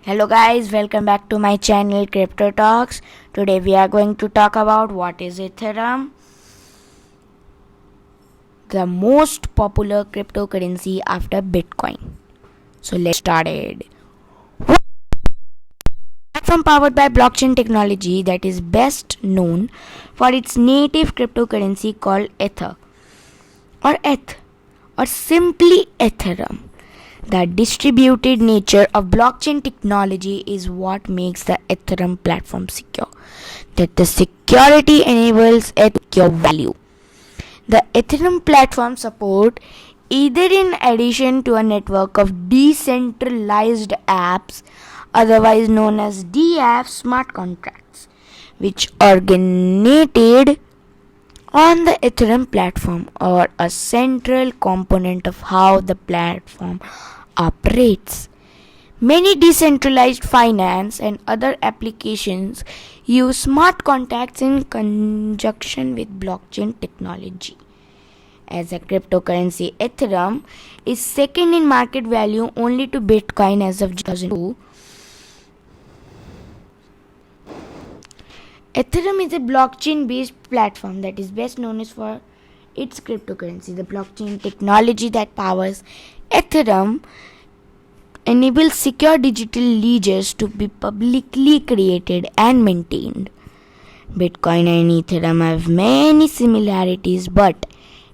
Hello guys, welcome back to my channel Crypto Talks. Today we are going to talk about what is Ethereum, the most popular cryptocurrency after Bitcoin. So let's start it. Platform powered by blockchain technology that is best known for its native cryptocurrency called Ether or ETH or simply Ethereum. The distributed nature of blockchain technology is what makes the Ethereum platform secure. That the security enables a secure value. The Ethereum platform support either in addition to a network of decentralized apps, otherwise known as DApp smart contracts, which originated on the Ethereum platform or a central component of how the platform operates. Many decentralized finance and other applications use smart contracts in conjunction with blockchain technology. As a cryptocurrency, Ethereum is second in market value only to Bitcoin as of 2002. Ethereum is a blockchain-based platform that is best known for its cryptocurrency. The blockchain technology that powers Ethereum enables secure digital ledgers to be publicly created and maintained. Bitcoin and Ethereum have many similarities but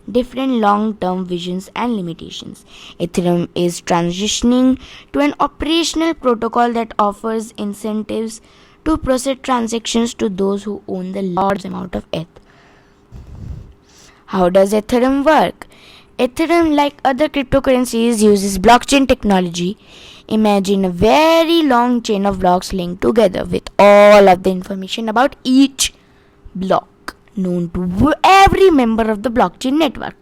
different long-term visions and limitations. Ethereum is transitioning to an operational protocol that offers incentives to process transactions to those who own the large amount of ETH. How does Ethereum work? Ethereum, like other cryptocurrencies, uses blockchain technology. Imagine a very long chain of blocks linked together with all of the information about each block known to every member of the blockchain network,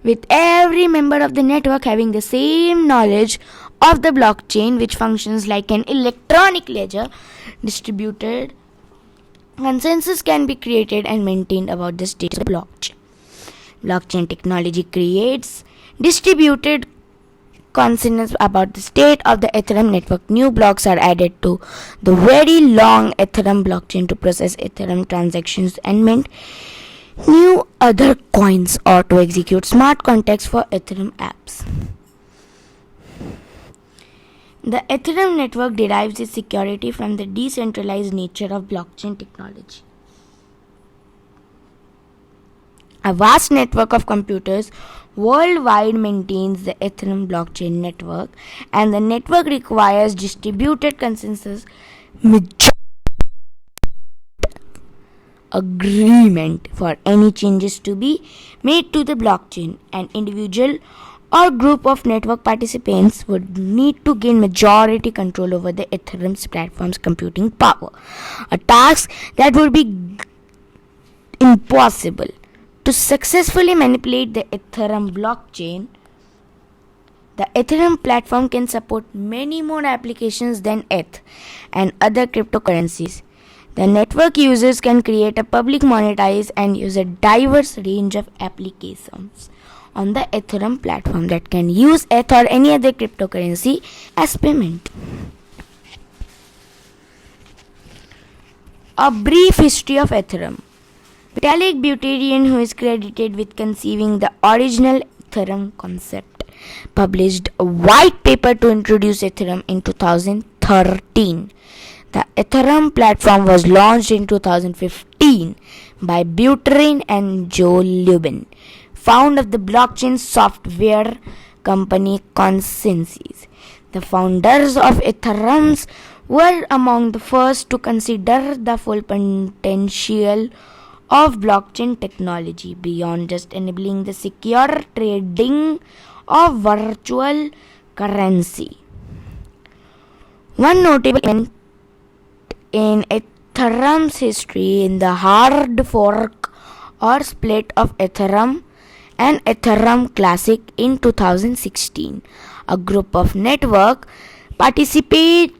with every member of the network having the same knowledge of the blockchain, which functions like an electronic ledger. Distributed consensus can be created and maintained about the state of the blockchain. Blockchain technology creates distributed consensus about the state of the Ethereum network. New blocks are added to the very long Ethereum blockchain to process Ethereum transactions and mint new other coins or to execute smart contracts for Ethereum apps. The Ethereum network derives its security from the decentralized nature of blockchain technology. A vast network of computers worldwide maintains the Ethereum blockchain network, and the network requires distributed consensus agreement for any changes to be made to the blockchain. An individual or group of network participants would need to gain majority control over the Ethereum's platform's computing power, a task that would be impossible. To successfully manipulate the Ethereum blockchain, the Ethereum platform can support many more applications than ETH and other cryptocurrencies. The network users can create a public, monetize, and use a diverse range of applications on the Ethereum platform that can use ETH or any other cryptocurrency as payment. A brief history of Ethereum. Vitalik Buterin, who is credited with conceiving the original Ethereum concept, published a white paper to introduce Ethereum in 2013. The Ethereum platform was launched in 2015 by Buterin and Joe Lubin, founder of the blockchain software company Consensus. The founders of Ethereum were among the first to consider the full potential of blockchain technology beyond just enabling the secure trading of virtual currency. One notable event in Ethereum's history in the hard fork or split of Ethereum and Ethereum Classic in 2016. A group of network participants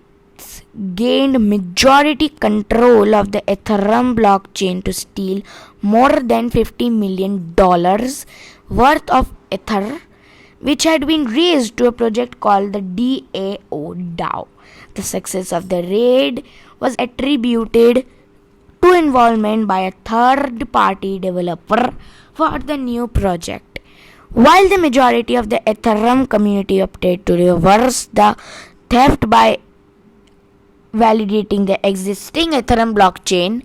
gained majority control of the Ethereum blockchain to steal more than $50 million worth of Ether, which had been raised to a project called the DAO. The success of the raid was attributed to involvement by a third-party developer for the new project. While the majority of the Ethereum community opted to reverse the theft by validating the existing Ethereum blockchain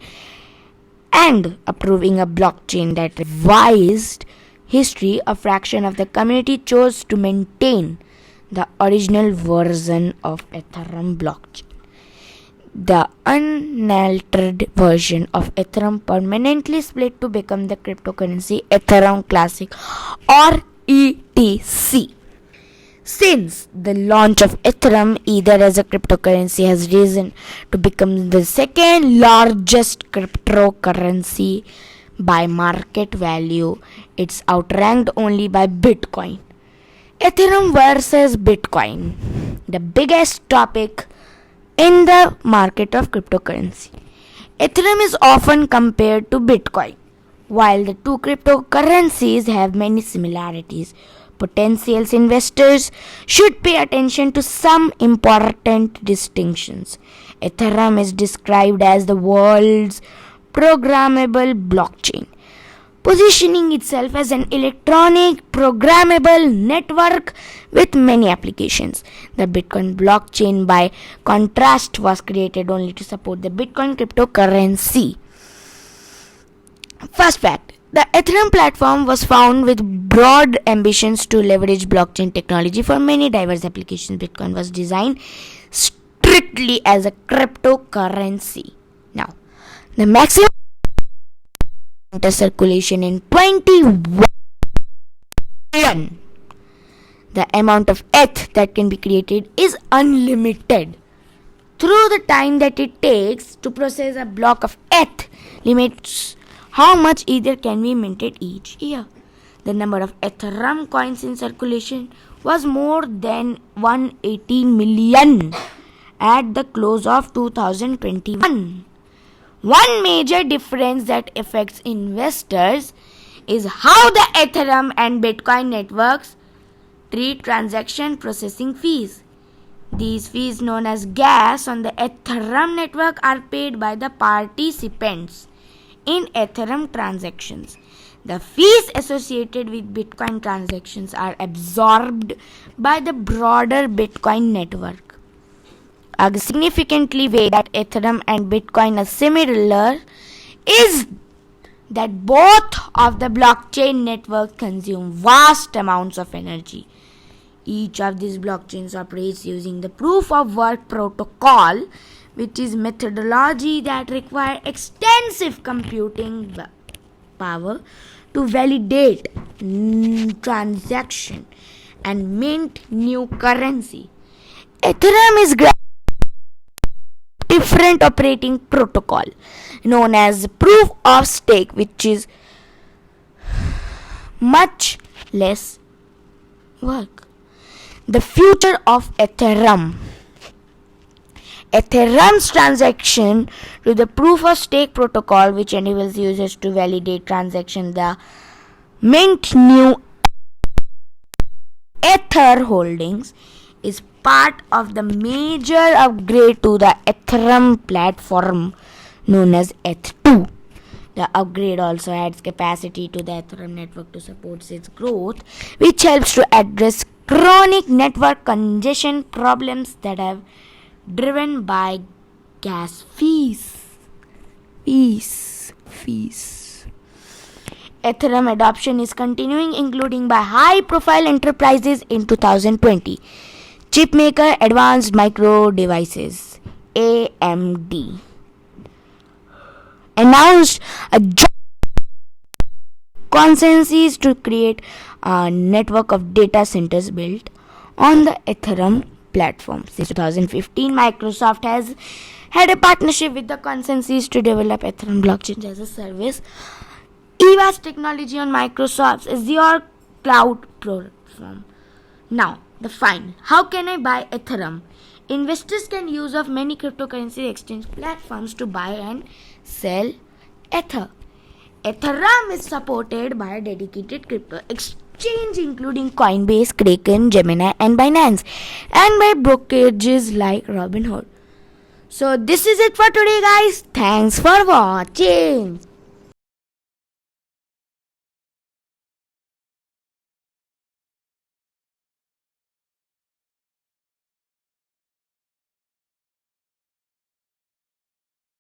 and approving a blockchain that revised history, a fraction of the community chose to maintain the original version of Ethereum blockchain. The unaltered version of Ethereum permanently split to become the cryptocurrency Ethereum Classic or ETC. Since the launch of Ethereum, Ether as a cryptocurrency has risen to become the second largest cryptocurrency by market value. It's outranked only by Bitcoin. Ethereum versus Bitcoin, the biggest topic in the market of cryptocurrency. Ethereum is often compared to Bitcoin. While the two cryptocurrencies have many similarities, potential investors should pay attention to some important distinctions. Ethereum is described as the world's programmable blockchain, positioning itself as an electronic programmable network with many applications. The Bitcoin blockchain, by contrast, was created only to support the Bitcoin cryptocurrency. First fact: the Ethereum platform was found with broad ambitions to leverage blockchain technology for many diverse applications. Bitcoin was designed strictly as a cryptocurrency. Now, the maximum circulation in 21. The amount of ETH that can be created is unlimited. Through the time that it takes to process a block of ETH limits how much Ether can be minted each year. The number of Ethereum coins in circulation was more than 180 million at the close of 2021. One major difference that affects investors is how the Ethereum and Bitcoin networks treat transaction processing fees. These fees, known as gas, on the Ethereum network are paid by the participants in Ethereum transactions. The fees associated with Bitcoin transactions are absorbed by the broader Bitcoin network. A significantly way that Ethereum and Bitcoin are similar is that both of the blockchain networks consume vast amounts of energy. Each of these blockchains operates using the proof of work protocol, which is methodology that require extensive computing power to validate transaction and mint new currency. Ethereum is different operating protocol known as proof of stake, which is much less work. The future of Ethereum. Ethereum's transaction to the proof of stake protocol, which enables users to validate transactions, the mint new Ether holdings, is part of the major upgrade to the Ethereum platform known as ETH2. The upgrade also adds capacity to the Ethereum network to support its growth, which helps to address chronic network congestion problems that have driven by gas fees. Ethereum adoption is continuing, including by high-profile enterprises in 2020. Chipmaker Advanced Micro Devices (AMD) announced a consensus to create a network of data centers built on the Ethereum platform. Since 2015, Microsoft has had a partnership with the consensus to develop Ethereum blockchain as a service. EVA's technology on Microsoft's Azure cloud platform. Now, the fine. How can I buy Ethereum? Investors can use of many cryptocurrency exchange platforms to buy and sell Ether. Ethereum is supported by a dedicated crypto exchange exchange including Coinbase, Kraken, Gemini, and Binance, and by brokerages like Robinhood. So this is it for today, guys. Thanks for watching.